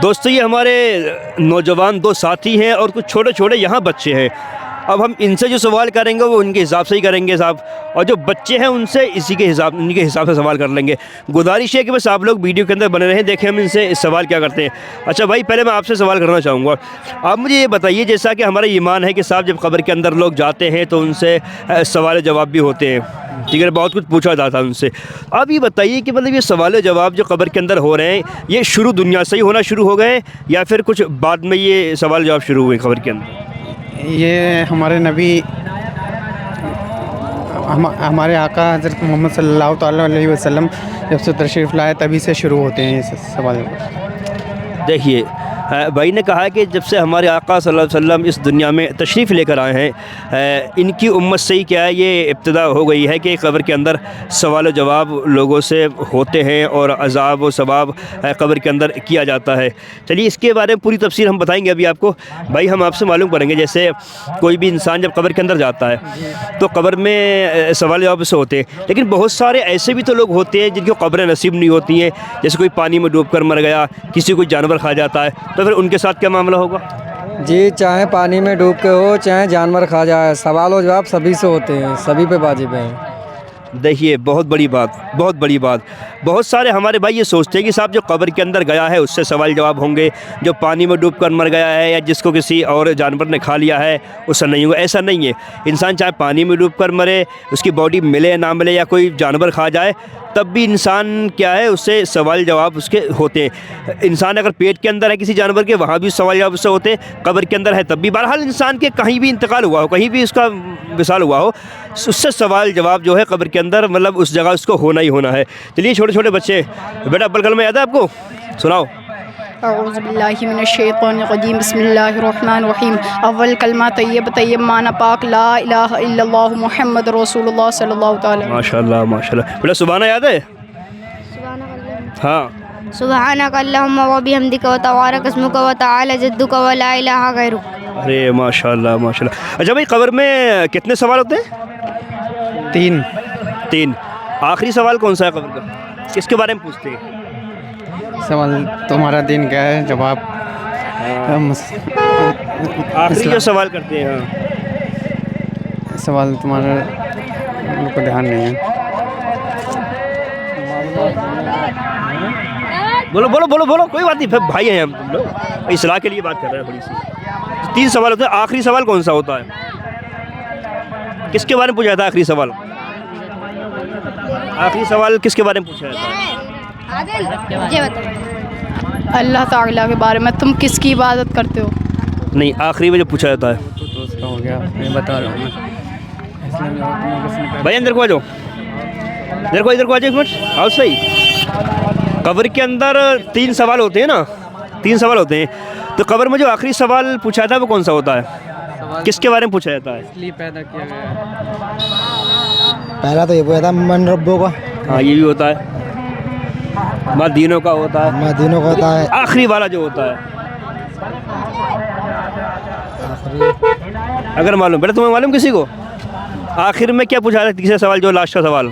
दोस्तों ये हमारे नौजवान दो साथी हैं और कुछ छोटे छोटे यहाँ बच्चे हैं। अब हम इनसे जो सवाल करेंगे वो उनके हिसाब से ही करेंगे साहब, और जो बच्चे हैं उनसे उनके हिसाब से सवाल कर लेंगे। गुजारिश है कि बस आप लोग वीडियो के अंदर बने रहें, देखें हम इनसे सवाल क्या करते हैं। अच्छा भाई, पहले मैं आपसे सवाल करना चाहूँगा। आप मुझे ये बताइए, जैसा कि हमारा ईमान है कि साहब जब कब्र के अंदर लोग जाते हैं तो उनसे सवाल जवाब भी होते हैं, ठीक है, बहुत कुछ पूछा जाता है उनसे। आप ये बताइए कि मतलब ये सवाल जवाब जो कब्र के अंदर हो रहे हैं, ये शुरू दुनिया से ही होना शुरू हो गए या फिर कुछ बाद में ये सवाल जवाब शुरू हुए कब्र के अंदर? ये हमारे नबी हमारे आका हज़रत मोहम्मद सल्लल्लाहु ताला अलैहि वसल्लम जब से तशरीफ़ लाए तभी से शुरू होते हैं ये सवाल। देखिए भाई ने कहा कि जब से हमारे आका सल्लल्लाहु अलैहि वसल्लम इस दुनिया में तशरीफ़ लेकर आए हैं, इनकी उम्मत से ही क्या है ये इब्तिदा हो गई है कि कब्र के अंदर सवाल जवाब लोगों से होते हैं और अज़ाब व सवाब कब्र के अंदर किया जाता है। चलिए इसके बारे में पूरी तफसीर हम बताएंगे अभी आपको। भाई हम आपसे मालूम करेंगे, जैसे कोई भी इंसान जब कब्र के अंदर जाता है तो कब्र में सवाल जवाब से होते हैं, लेकिन बहुत सारे ऐसे भी तो लोग होते हैं जिनको कब्रें नसीब नहीं होती हैं। जैसे कोई पानी में डूब कर मर गया, किसी को जानवर खा जाता है, तो फिर उनके साथ क्या मामला होगा? जी, चाहे पानी में डूब के हो चाहे जानवर खा जाए, सवाल और जवाब सभी से होते हैं, सभी पे वाजिब है। देखिए बहुत बड़ी बात। बहुत सारे हमारे भाई ये सोचते हैं कि साहब जो कब्र के अंदर गया है उससे सवाल जवाब होंगे, जो पानी में डूबकर मर गया है या जिसको किसी और जानवर ने खा लिया है उससे नहीं होगा। ऐसा नहीं है। इंसान चाहे पानी में डूबकर मरे, उसकी बॉडी मिले ना मिले या कोई जानवर खा जाए, तब भी इंसान क्या है उससे सवाल जवाब उसके होते हैं। इंसान अगर पेट के अंदर है किसी जानवर के, वहाँ भी सवाल जवाब उससे होते हैं। कब्र के अंदर है तब भी। बहरहाल इंसान के कहीं भी इंतकाल हुआ हो, कहीं भी उसका विसाल हुआ हो, उससे सवाल जवाब जो है कब्र के अंदर मतलब उस जगह उसको होना ही होना है। चलिए छोटे छोटे बच्चे, बेटा अव्वल कलमा याद है आपको? सुनाओ। औज़ु बिल्लाहि मिनश शैतानिर रजीम, बिस्मिल्लाहिर रहमानिर रहीम। अव्वल कलमा तय्यब माना पाक, ला इलाहा इल्लल्लाहु मुहम्मद रसूलुल्लाह सल्लल्लाहु तआला। माशाल्लाह माशाल्लाह। बेटा सुभाना याद है? हाँ। सुब्हानक अल्लाहुम्मा व बिहम्दिका व तबारक अस्मुका व तआला जद्दुका व ला इलाहा गैरुक। अरे माशाल्लाह माशाल्लाह। अच्छा भाई, कब्र में कितने सवाल होते हैं? तीन। आखिरी सवाल कौन सा है कब्र का? किसके बारे में पूछते हैं? सवाल तुम्हारा दिन क्या है, जवाब आखिरी जो सवाल करते हैं। हाँ। सवाल तुम्हारा को ध्यान नहीं है। बोलो कोई बात नहीं, भाई हैं हम तुम लोग, इस्लाह के लिए बात कर रहे हैं। बड़ी सी 3 सवाल होते हैं। आखिरी सवाल कौन सा होता है? किसके बारे में पूछा जाता है आखिरी सवाल? आखिरी सवाल किसके बारे में पूछा जाता है? अल्लाह ताला के बारे में। तुम किसकी इबादत करते हो? नहीं, आखिरी में जो पूछा जाता है। दोस्त का हो गया, मैं बता रहा हूँ। भाई अंदर को आ जाओ, इधर को आ जाओ, एक मिनट आओ। सही, कब्र के अंदर 3 सवाल होते हैं ना, 3 सवाल होते हैं। तो कब्र में जो आखिरी सवाल पूछा जाता है वो कौन सा होता है? किसके बारे में पूछा जाता है? इसलिए पैदा किया गया है। पहला तो ये पूछा था मन रब्बो का। हाँ, ये भी होता है। मदीनों का होता है। मदीनों का होता है। आखिरी वाला जो होता है अगर मालूम, बेटा तुम्हें मालूम किसी को आखिर में क्या पूछा था? तीसरा सवाल जो लास्ट का सवाल।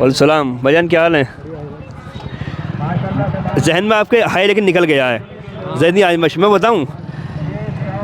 वालेकुम भाईजान, क्या हाल है? जहन में आपके है लेकिन निकल गया है। ज़हनी आजमश मैं बताऊँ,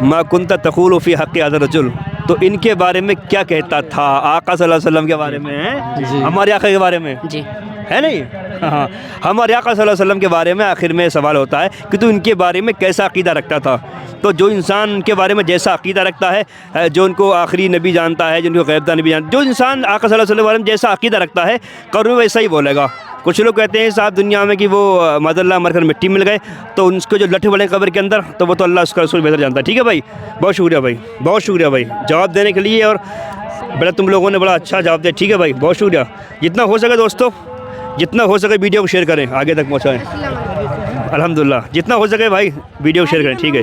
मा कुंता तक़ूलु फ़ी हक़्क़ि हाज़ा रजुल, तो इनके बारे में क्या कहता था? आका सल्लल्लाहु अलैहि वसल्लम के बारे में है, हमारे आका के बारे में जी है नहीं? हाँ, हमारे आका सल्लल्लाहु अलैहि वसल्लम के बारे में आखिर में सवाल होता है कि तू इनके बारे में कैसा अक़ीदा रखता था। तो जो इंसान के बारे में जैसा अक़ीदा रखता है, जो उनको आखिरी नबी जानता है, जिनको ग़ैब नबी जानता है, जो इंसान आका सल्लल्लाहु अलैहि वसल्लम के बारे में जैसा अक़ीदा रखता है, कब्र में वैसा ही बोलेगा। कुछ लोग कहते हैं साहब दुनिया में कि वो माज़अल्लाह मरकर मिट्टी मिल गए, तो उनको जो लट्ठे बने कब्र के अंदर, तो वो तो अल्लाह उसका रसूल बेहतर जानता है। ठीक है भाई, बहुत शुक्रिया भाई, बहुत शुक्रिया भाई जवाब देने के लिए। और बेटा तुम लोगों ने बड़ा अच्छा जवाब दिया। ठीक है भाई, बहुत शुक्रिया। जितना हो सके दोस्तों, जितना हो सके वीडियो को शेयर करें, आगे तक पहुँचाएँ। अल्हम्दुलिल्लाह, जितना हो सके भाई वीडियो को शेयर करें। ठीक है।